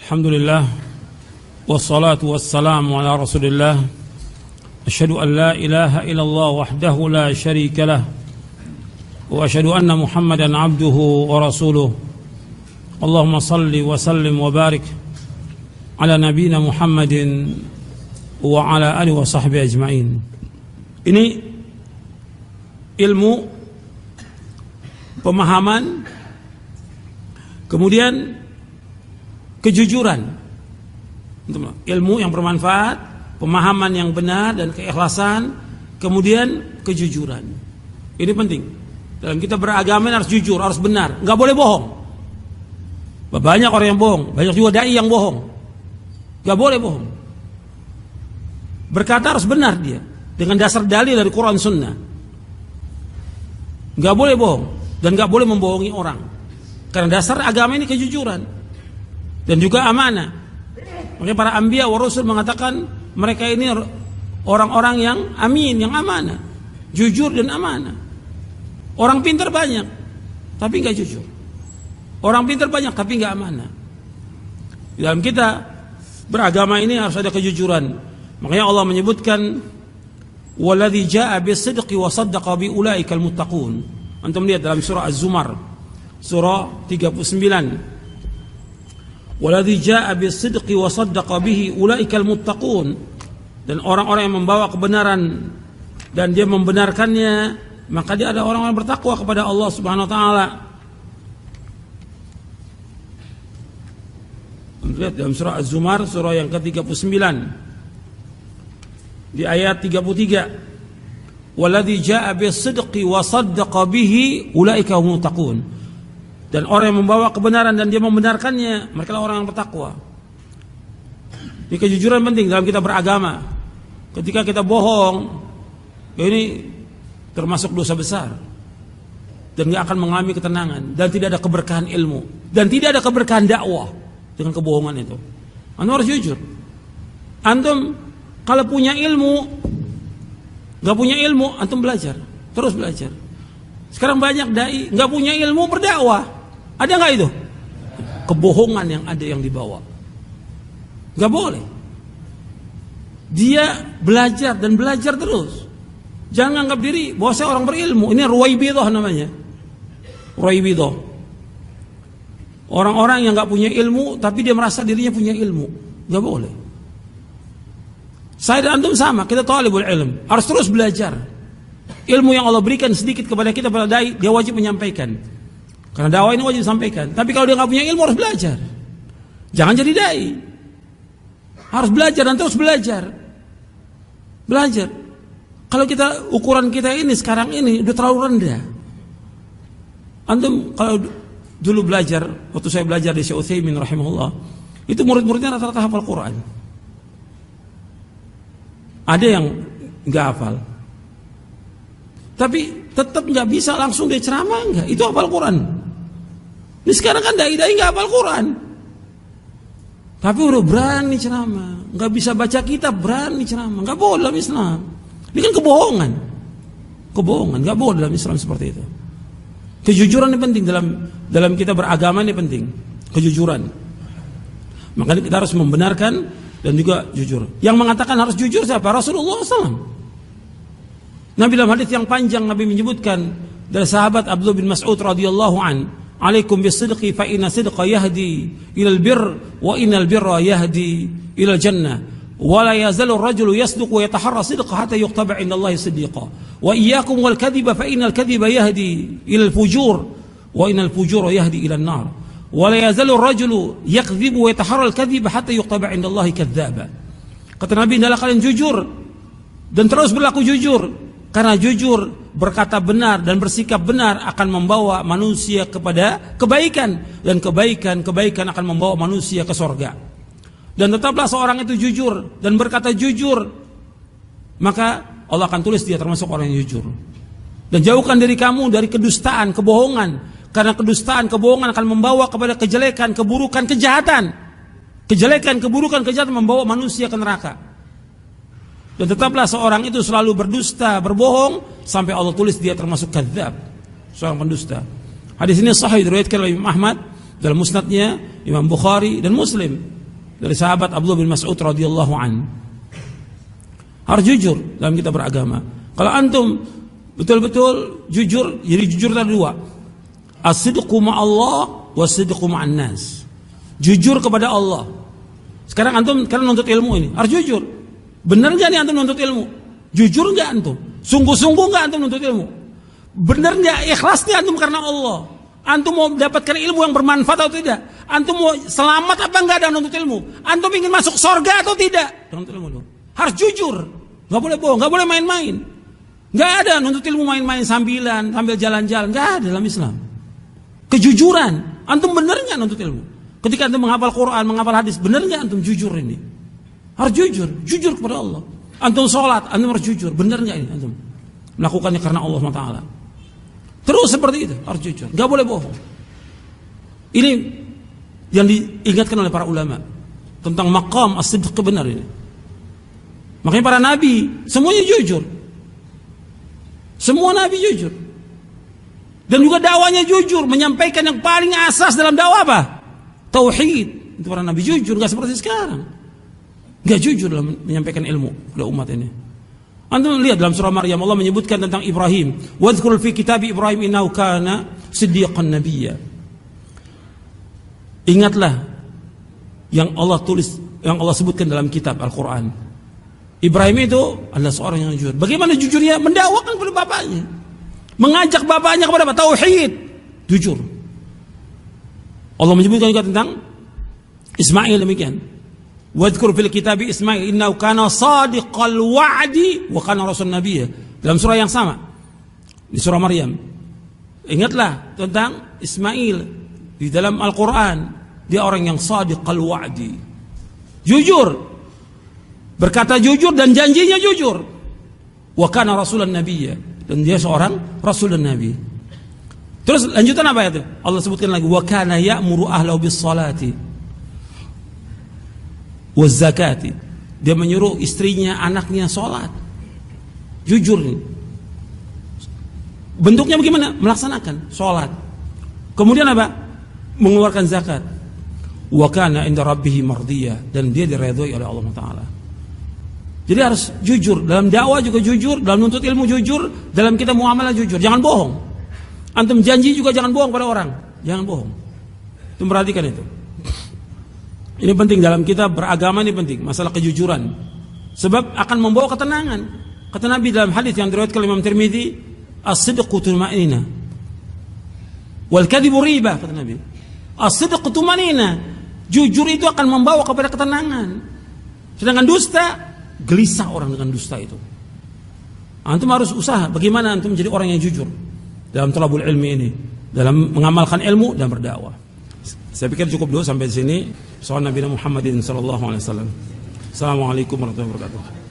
Alhamdulillah wassalatu wassalamu ala Rasulillah. Asyhadu an la ilaha illallah wahdahu la syarika lah wa asyhadu anna Muhammadan abduhu wa rasuluh. Allahumma salli wa sallim wa barik ala nabiyyina Muhammadin wa ala alihi wa sahbihi ajma'in. Ini ilmu pemahaman, kemudian kejujuran, ilmu yang bermanfaat, pemahaman yang benar dan keikhlasan, kemudian kejujuran. Ini penting. Dalam kita beragama harus jujur, harus benar, nggak boleh bohong. Banyak orang yang bohong, banyak juga dai yang bohong. Nggak boleh bohong. Berkata harus benar dia dengan dasar dalil dari Quran Sunnah. Nggak boleh bohong dan nggak boleh membohongi orang. Karena dasar agama ini kejujuran dan juga amanah. Makanya para anbiya wa rasul mengatakan mereka ini orang-orang yang amin, yang amanah, jujur dan amanah. Orang pintar banyak tapi nggak jujur. Orang pintar banyak tapi nggak amanah. Di dalam kita beragama ini harus ada kejujuran. Makanya Allah menyebutkan waladzi jaa bis-sidqi wa saddaqa bi ulaikal muttaqun. Antum lihat dalam surah Az-Zumar surah 39. Waladzi jaa bis-sidqi wa saddaqa bihi ulaikal muttaqun. Dan orang-orang yang membawa kebenaran dan dia membenarkannya, maka dia ada orang-orang bertakwa kepada Allah Subhanahu wa taala. Lihat dalam surah Az-Zumar surah yang ke-39 di ayat 33. Waladzi jaa bis-sidqi wa saddaqa bihi ulaika humut muttaqun. Dan orang yang membawa kebenaran dan dia membenarkannya, mereka orang yang bertakwa. Ini kejujuran penting dalam kita beragama. Ketika kita bohong, ini termasuk dosa besar dan tidak akan mengalami ketenangan dan tidak ada keberkahan ilmu dan tidak ada keberkahan dakwah dengan kebohongan itu. Antum harus jujur. Antum kalau punya ilmu, nggak punya ilmu, antum belajar, terus belajar. Sekarang banyak dai nggak punya ilmu berdakwah. Ada nggak itu? Kebohongan yang ada yang dibawa. Nggak boleh. Dia belajar dan belajar terus. Jangan anggap diri bahwa saya orang berilmu. Ini ruwaibidah namanya. Ruwaibidah. Orang-orang yang nggak punya ilmu tapi dia merasa dirinya punya ilmu. Nggak boleh. Saya dan antum sama. Kita talibul ilm. Harus terus belajar. Ilmu yang Allah berikan sedikit kepada kita pada dai, dia wajib menyampaikan. Karena dakwah ini wajib disampaikan. Tapi kalau dia nggak punya ilmu harus belajar. Jangan jadi dai. Harus belajar dan terus belajar. Belajar. Kalau kita ukuran kita ini sekarang ini udah terlalu rendah. Antum kalau dulu belajar, waktu saya belajar di Syekh Utsaimin rahimahullah, itu murid-muridnya rata-rata hafal Quran. Ada yang nggak hafal. Tapi tetap nggak bisa langsung dia ceramah nggak. Itu hafal Quran. Ini sekarang kan dai-dai nggak hafal Quran. Tapi udah berani ceramah. Nggak bisa baca kitab, berani ceramah. Nggak boleh dalam Islam. Ini kan kebohongan. Kebohongan. Nggak boleh dalam Islam seperti itu. Kejujuran ini penting dalam kita beragama, ini penting. Kejujuran. Makanya kita harus membenarkan dan juga jujur. Yang mengatakan harus jujur siapa? Rasulullah SAW. Nabi dalam hadis yang panjang Nabi menyebutkan dari sahabat Abdullah bin Mas'ud radhiyallahu an, "Alaikum bis-sidqi fa inna sidqa yahdi ilal birr wa innal birra yahdi ilal jannah wa la yazalu ar-rajulu yasduqu wa yataharra sidqa hatta yuqtaba 'inda Allahi siddiqa wa iyyakum wal kadhiba fa innal kadhiba yahdi ilal fujur wa innal fujura yahdi ilal nar wa la yazalu ar-rajulu yakdhibu wa yataharra al-kadhiba hatta yuqtaba 'inda Allahi kadzdzaba." Kata Nabi, hendaklah kalian jujur dan terus berlaku jujur. Karena jujur, berkata benar dan bersikap benar akan membawa manusia kepada kebaikan. Dan kebaikan akan membawa manusia ke sorga. Dan tetaplah seorang itu jujur dan berkata jujur, maka Allah akan tulis dia termasuk orang yang jujur. Dan jauhkan diri kamu dari kedustaan, kebohongan. Karena kedustaan, kebohongan akan membawa kepada kejelekan, keburukan, kejahatan. Kejelekan, keburukan, kejahatan membawa manusia ke neraka. Dan tetaplah seorang itu selalu berdusta, berbohong, sampai Allah tulis dia termasuk kadzdzab, seorang pendusta. Hadis ini sahih diriwayatkan oleh Imam Ahmad dalam musnadnya, Imam Bukhari dan Muslim. dari sahabat Abdullah bin Mas'ud radhiyallahu an. Harus jujur dalam kita beragama. Kalau antum betul-betul jujur, jadi jujur ada dua. As-sidqu ma'allah was-sidqu ma'an nas. Jujur kepada Allah. Sekarang antum karena nuntut ilmu ini, harus jujur. Benar enggak nih antum nuntut ilmu? Jujur enggak antum? Sungguh-sungguh enggak antum nuntut ilmu? Benar enggak ikhlasnya antum karena Allah? Antum mau mendapatkan ilmu yang bermanfaat atau tidak? Antum mau selamat apa enggak dalam nuntut ilmu? Antum ingin masuk surga atau tidak? Nuntut ilmu. Harus jujur. Enggak boleh bohong, enggak boleh main-main. Enggak ada nuntut ilmu main-main sambil jalan-jalan, enggak ada dalam Islam. Kejujuran. Antum benar enggak nuntut ilmu? Ketika antum menghafal Quran, menghafal hadis, benar enggak antum jujur ini? Harus jujur kepada Allah. Antum sholat, antum harus jujur, benar enggak ini antum? Melakukannya karena Allah SWT. Terus seperti itu, harus jujur, enggak boleh bohong. Ini yang diingatkan oleh para ulama tentang maqam as-sidq benar ini. Makanya para nabi semuanya jujur. Semua nabi jujur. Dan juga dakwanya jujur, menyampaikan yang paling asas dalam dakwah apa? Tauhid. Itu para nabi jujur, enggak seperti sekarang. Enggak jujur dalam menyampaikan ilmu kepada umat ini. Antum lihat dalam surah Maryam Allah menyebutkan tentang Ibrahim. Wadhkur fi kitab Ibrahim innahu kana siddiqan nabiyya. Ingatlah yang Allah tulis, yang Allah sebutkan dalam kitab Al-Quran. Ibrahim itu adalah seorang yang jujur. Bagaimana jujurnya? Mendakwakan kepada bapaknya, mengajak bapaknya kepada apa? Tauhid. Jujur. Allah menyebutkan juga tentang Ismail demikian. Wadhkur fil kitab Ismail innahu kana sadiqal wa'di wa kana rasul nabiyya. Dalam surah yang sama, di surah Maryam. Ingatlah tentang Ismail di dalam Al-Quran. Dia orang yang sadiqal wa'di, jujur, berkata jujur dan janjinya jujur. Wa kana rasulan nabiyya, dan dia seorang rasul dan nabi. Terus lanjutan apa itu? Allah sebutkan lagi wa kana ya'muru ahlahu bis salati waz zakati. Dia menyuruh istrinya, anaknya salat. Jujur nih. Bentuknya bagaimana? Melaksanakan salat. Kemudian apa? Mengeluarkan zakat. Wa kana inda rabbih mardiyah, dan dia diridhoi oleh Allah Taala. Jadi harus jujur dalam dakwah, juga jujur dalam nuntut ilmu, jujur dalam kita muamalah, jujur. Jangan bohong. Antum janji juga jangan bohong pada orang. Jangan bohong. Itu perhatikan itu. Ini penting dalam kita beragama, ini penting masalah kejujuran. Sebab akan membawa ketenangan. Kata Nabi dalam hadis yang diriwayatkan oleh Imam Tirmidzi, as-sidqu tumanina wal kadhibu riba, kata Nabi. As-sidqu tumanina, jujur itu akan membawa kepada ketenangan. Sedangkan dusta, gelisah orang dengan dusta itu. Antum harus usaha bagaimana antum menjadi orang yang jujur dalam thalabul ilmi ini, dalam mengamalkan ilmu dan berdakwah. Saya pikir cukup dulu sampai di sini. Soal Nabi Muhammadin sallallahu alaihi wasallam. Assalamualaikum warahmatullahi wabarakatuh.